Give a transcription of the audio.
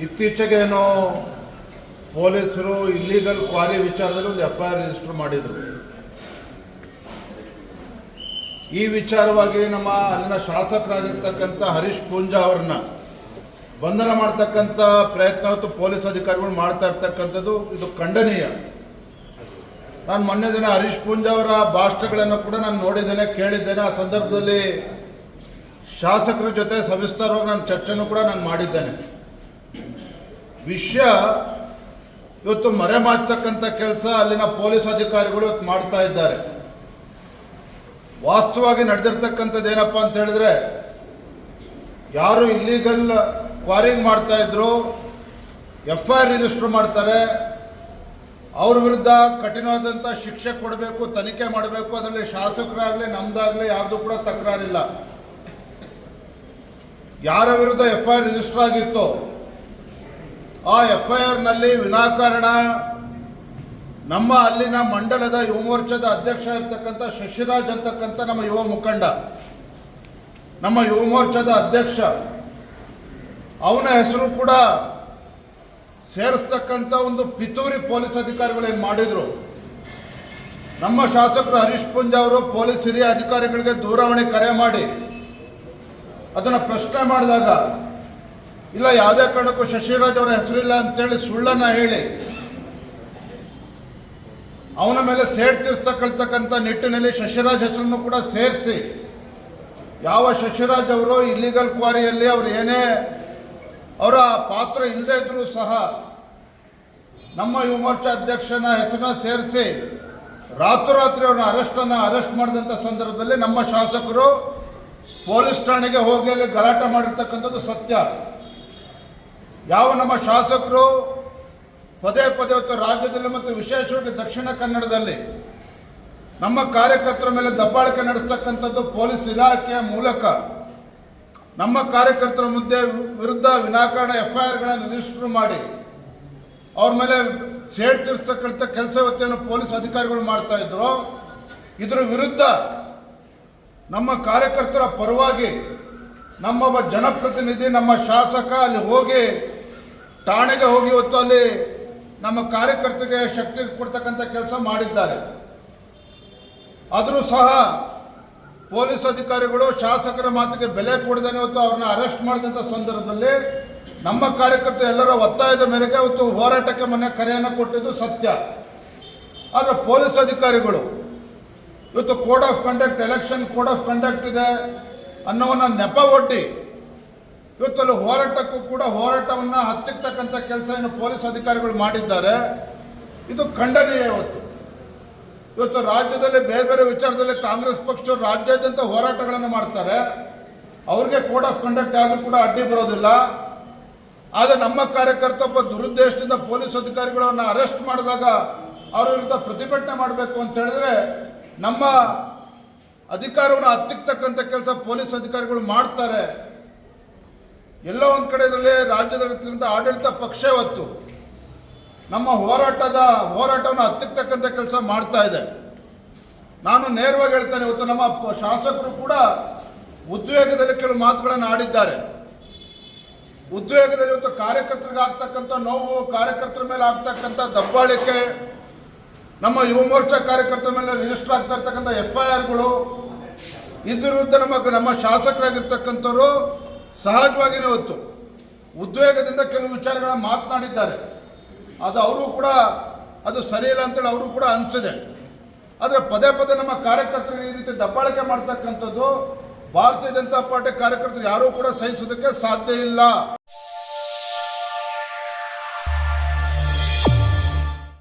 ಇತ್ತೀಚೆಗೇನೋ ಪೊಲೀಸರು illegal quarry ವಿಚಾರದಲ್ಲಿ ಒಂದು FIR ರಿಜಿಸ್ಟರ್ ಮಾಡಿದರು. ಈ ವಿಚಾರವಾಗಿ ನಮ್ಮ ಅಲ್ಲಿನ ಶಾಸಕರಾಗಿರ್ತಕ್ಕಂಥ ಹರೀಶ್ ಪೂಂಜಾ ಅವರನ್ನ ಬಂಧನ ಮಾಡ್ತಕ್ಕಂಥ ಪ್ರಯತ್ನ ಹೊತ್ತು ಪೊಲೀಸ್ ಅಧಿಕಾರಿಗಳು ಮಾಡ್ತಾ ಇರ್ತಕ್ಕಂಥದ್ದು ಇದು ಖಂಡನೀಯ. ನಾನು ಮೊನ್ನೆ ದಿನ ಹರೀಶ್ ಪೂಂಜಾ ಅವರ ಭಾಷಣಗಳನ್ನು ಕೂಡ ನಾನು ನೋಡಿದ್ದೇನೆ, ಕೇಳಿದ್ದೇನೆ. ಆ ಸಂದರ್ಭದಲ್ಲಿ ಶಾಸಕರ ಜೊತೆ ಸವಿಸ್ತಾರವಾಗಿ ನಾನು ಚರ್ಚೆನೂ ಕೂಡ ನಾನು ಮಾಡಿದ್ದೇನೆ. ವಿಷಯ ಇವತ್ತು ಮರೆಮಾಚತಕ್ಕಂಥ ಕೆಲಸ ಅಲ್ಲಿನ ಪೊಲೀಸ್ ಅಧಿಕಾರಿಗಳು ಇವತ್ತು ಮಾಡ್ತಾ ಇದ್ದಾರೆ. ವಾಸ್ತವವಾಗಿ ನಡೆದಿರ್ತಕ್ಕಂಥದ್ದು ಏನಪ್ಪ ಅಂತ ಹೇಳಿದ್ರೆ, ಯಾರು ಇಲ್ಲಿಗಲ್ ಕ್ವಾರಿಂಗ್ ಮಾಡ್ತಾ ಇದ್ರು FIR ರಿಜಿಸ್ಟರ್ ಮಾಡ್ತಾರೆ, ಅವ್ರ ವಿರುದ್ಧ ಕಠಿಣವಾದಂಥ ಶಿಕ್ಷೆ ಕೊಡಬೇಕು, ತನಿಖೆ ಮಾಡಬೇಕು. ಅದರಲ್ಲಿ ಶಾಸಕರಾಗಲಿ ನಮ್ದಾಗಲಿ ಯಾರ್ದು ಕೂಡ ತಕರಾರಿಲ್ಲ. ಯಾರ ವಿರುದ್ಧ FIR ರಿಜಿಸ್ಟರ್ ಆಗಿತ್ತು ಆ FIR ನಲ್ಲಿ ವಿನಾಕಾರಣ ನಮ್ಮ ಅಲ್ಲಿನ ಮಂಡಲದ ಯುವ ಮೋರ್ಚಾದ ಅಧ್ಯಕ್ಷ ಇರ್ತಕ್ಕಂಥ ಶಶಿರಾಜ್ ಅಂತಕ್ಕಂಥ ನಮ್ಮ ಯುವ ಮುಖಂಡ, ನಮ್ಮ ಯುವ ಮೋರ್ಚಾದ ಅಧ್ಯಕ್ಷ, ಅವನ ಹೆಸರು ಕೂಡ ಸೇರಿಸ್ತಕ್ಕಂಥ ಒಂದು ಪಿತೂರಿ ಪೊಲೀಸ್ ಅಧಿಕಾರಿಗಳು ಏನು ಮಾಡಿದ್ರು. ನಮ್ಮ ಶಾಸಕರು ಹರೀಶ್ ಪೂಂಜಾ ಅವರು ಪೊಲೀಸ್ ಹಿರಿಯ ಅಧಿಕಾರಿಗಳಿಗೆ ದೂರವಾಣಿ ಕರೆ ಮಾಡಿ ಅದನ್ನು ಪ್ರಶ್ನೆ ಮಾಡಿದಾಗ, ಇಲ್ಲ ಯಾವುದೇ ಕಾರಣಕ್ಕೂ ಶಶಿರಾಜ್ ಅವರ ಹೆಸರಿಲ್ಲ ಅಂತೇಳಿ ಸುಳ್ಳನ್ನು ಹೇಳಿ ಅವನ ಮೇಲೆ ಸೇಡ್ ತೀರಿಸ್ತಕ್ಕಂಥ ನಿಟ್ಟಿನಲ್ಲಿ ಶಶಿರಾಜ್ ಹೆಸರನ್ನು ಕೂಡ ಸೇರಿಸಿ, ಯಾವ ಶಶಿರಾಜ್ ಅವರು ಇಲ್ಲಿಗಲ್ ಕ್ವಾರಿಯಲ್ಲಿ ಅವರು ಏನೇ ಅವರ ಪಾತ್ರ ಇಲ್ಲದೇ ಇದ್ರೂ ಸಹ ನಮ್ಮ ಯುವ ಮೋರ್ಚಾ ಅಧ್ಯಕ್ಷನ ಹೆಸರನ್ನ ಸೇರಿಸಿ ರಾತ್ರೋರಾತ್ರಿ ಅವ್ರನ್ನ ಅರೆಸ್ಟ್ ಮಾಡಿದಂಥ ಸಂದರ್ಭದಲ್ಲಿ ನಮ್ಮ ಶಾಸಕರು ಪೊಲೀಸ್ ಠಾಣೆಗೆ ಹೋಗಿ ಅಲ್ಲಿ ಗಲಾಟೆ ಮಾಡಿರ್ತಕ್ಕಂಥದ್ದು ಸತ್ಯ. ಯಾವ ನಮ್ಮ ಶಾಸಕರು ಪದೇ ಪದೇ ಹೊತ್ತು ರಾಜ್ಯದಲ್ಲಿ ಮತ್ತು ವಿಶೇಷವಾಗಿ ದಕ್ಷಿಣ ಕನ್ನಡದಲ್ಲಿ ನಮ್ಮ ಕಾರ್ಯಕರ್ತರ ಮೇಲೆ ದಬ್ಬಾಳಿಕೆ ನಡೆಸ್ತಕ್ಕಂಥದ್ದು ಪೊಲೀಸ್ ಇಲಾಖೆಯ ಮೂಲಕ ನಮ್ಮ ಕಾರ್ಯಕರ್ತರ ವಿರುದ್ಧ ವಿನಾಕಾರಣ FIRಗಳನ್ನು ರಿಜಿಸ್ಟರ್ ಮಾಡಿ ಅವ್ರ ಮೇಲೆ ಸೇಡ್ ತೀರಿಸ್ತಕ್ಕಂಥ ಕೆಲಸ ಇವತ್ತೇನು ಪೊಲೀಸ್ ಅಧಿಕಾರಿಗಳು ಮಾಡ್ತಾ ಇದ್ರು, ಇದರ ವಿರುದ್ಧ ನಮ್ಮ ಕಾರ್ಯಕರ್ತರ ಪರವಾಗಿ ನಮ್ಮೊಬ್ಬ ಜನಪ್ರತಿನಿಧಿ, ನಮ್ಮ ಶಾಸಕ ಅಲ್ಲಿ ಹೋಗಿ ಠಾಣೆಗೆ ಹೋಗಿ ಇವತ್ತು ಅಲ್ಲಿ ನಮ್ಮ ಕಾರ್ಯಕರ್ತರಿಗೆ ಶಕ್ತಿ ಕೊಡ್ತಕ್ಕಂಥ ಕೆಲಸ ಮಾಡಿದ್ದಾರೆ. ಆದರೂ ಸಹ ಪೊಲೀಸ್ ಅಧಿಕಾರಿಗಳು ಶಾಸಕರ ಮಾತಿಗೆ ಬೆಲೆ ಕೊಡದೇನೆ ಇವತ್ತು ಅವ್ರನ್ನ ಅರೆಸ್ಟ್ ಮಾಡಿದಂಥ ಸಂದರ್ಭದಲ್ಲಿ ನಮ್ಮ ಕಾರ್ಯಕರ್ತರು ಎಲ್ಲರ ಒತ್ತಾಯದ ಮೇರೆಗೆ ಇವತ್ತು ಹೋರಾಟಕ್ಕೆ ಮೊನ್ನೆ ಕರೆಯನ್ನು ಕೊಟ್ಟಿದ್ದು ಸತ್ಯ. ಆದರೆ ಪೊಲೀಸ್ ಅಧಿಕಾರಿಗಳು ಇವತ್ತು code of conduct, election code of conduct ಇದೆ ಅನ್ನೋವನ್ನ ನೆಪ ಒಡ್ಡಿ ಇವತ್ತಲ್ಲಿ ಹೋರಾಟಕ್ಕೂ ಕೂಡ ಹೋರಾಟವನ್ನು ಹತ್ತಿಕ್ಕತಕ್ಕಂಥ ಕೆಲಸ ಏನು ಪೊಲೀಸ್ ಅಧಿಕಾರಿಗಳು ಮಾಡಿದ್ದಾರೆ, ಇದು ಖಂಡನೀಯ. ಇವತ್ತು ರಾಜ್ಯದಲ್ಲಿ ಬೇರೆ ಬೇರೆ ವಿಚಾರದಲ್ಲಿ ಕಾಂಗ್ರೆಸ್ ಪಕ್ಷದವರು ರಾಜ್ಯಾದ್ಯಂತ ಹೋರಾಟಗಳನ್ನು ಮಾಡ್ತಾರೆ, ಅವ್ರಿಗೆ ಕೋಡ್ ಆಫ್ ಕಂಡಕ್ಟ್ ಯಾವುದು ಕೂಡ ಅಡ್ಡಿ ಬರೋದಿಲ್ಲ. ಆದರೆ ನಮ್ಮ ಕಾರ್ಯಕರ್ತ ಒಬ್ಬ ದುರುದ್ದೇಶದಿಂದ ಪೊಲೀಸ್ ಅಧಿಕಾರಿಗಳನ್ನು ಅರೆಸ್ಟ್ ಮಾಡಿದಾಗ ಅವ್ರ ವಿರುದ್ಧ ಪ್ರತಿಭಟನೆ ಮಾಡಬೇಕು ಅಂತ ಹೇಳಿದ್ರೆ ನಮ್ಮ ಅಧಿಕಾರವನ್ನು ಹತ್ತಿಕ್ಕತಕ್ಕಂಥ ಕೆಲಸ ಪೊಲೀಸ್ ಅಧಿಕಾರಿಗಳು ಮಾಡ್ತಾರೆ. ಎಲ್ಲೋ ಒಂದು ಕಡೆ ಇದರಲ್ಲಿ ರಾಜ್ಯದ ಆಡಳಿತ ಪಕ್ಷ ಇವತ್ತು ನಮ್ಮ ಹೋರಾಟವನ್ನು ಹತ್ತಿಕ್ಕತಕ್ಕಂಥ ಕೆಲಸ ಮಾಡ್ತಾ ಇದೆ. ನಾನು ನೇರವಾಗಿ ಹೇಳ್ತೇನೆ, ಇವತ್ತು ನಮ್ಮ ಶಾಸಕರು ಕೂಡ ಉದ್ವೇಗದಲ್ಲಿ ಕೆಲವು ಮಾತುಗಳನ್ನು ಆಡಿದ್ದಾರೆ. ಉದ್ವೇಗದಲ್ಲಿ ಇವತ್ತು ಕಾರ್ಯಕರ್ತರಿಗೆ ಆಗ್ತಕ್ಕಂಥ ನೋವು, ಕಾರ್ಯಕರ್ತರ ಮೇಲೆ ಆಗ್ತಕ್ಕಂಥ ದಬ್ಬಾಳಿಕೆ, ನಮ್ಮ ಯುವ ಮೋರ್ಚಾ ಕಾರ್ಯಕರ್ತರ ಮೇಲೆ ರಿಜಿಸ್ಟರ್ ಆಗ್ತಾ ಇರ್ತಕ್ಕಂಥ FIRಗಳು, ಇದ್ರ ವಿರುದ್ಧ ನಮ್ಮ ಶಾಸಕರಾಗಿರ್ತಕ್ಕಂಥವ್ರು ಸಹಜವಾಗಿಯೇ ಇವತ್ತು ಉದ್ವೇಗದಿಂದ ಕೆಲವು ವಿಚಾರಗಳನ್ನ ಮಾತನಾಡಿದ್ದಾರೆ. ಅದು ಅವರು ಕೂಡ ಅದು ಸರಿಯಿಲ್ಲ ಅಂತೇಳಿ ಅವರು ಕೂಡ ಅನಿಸಿದೆ. ಆದರೆ ಪದೇ ಪದೇ ನಮ್ಮ ಕಾರ್ಯಕರ್ತರಿಗೆ ಈ ರೀತಿ ದಬ್ಬಾಳಿಕೆ ಮಾಡ್ತಕ್ಕಂಥದ್ದು ಭಾರತೀಯ ಜನತಾ ಪಾರ್ಟಿ ಕಾರ್ಯಕರ್ತರು ಯಾರೂ ಕೂಡ ಸಹಿಸೋದಕ್ಕೆ ಸಾಧ್ಯ ಇಲ್ಲ.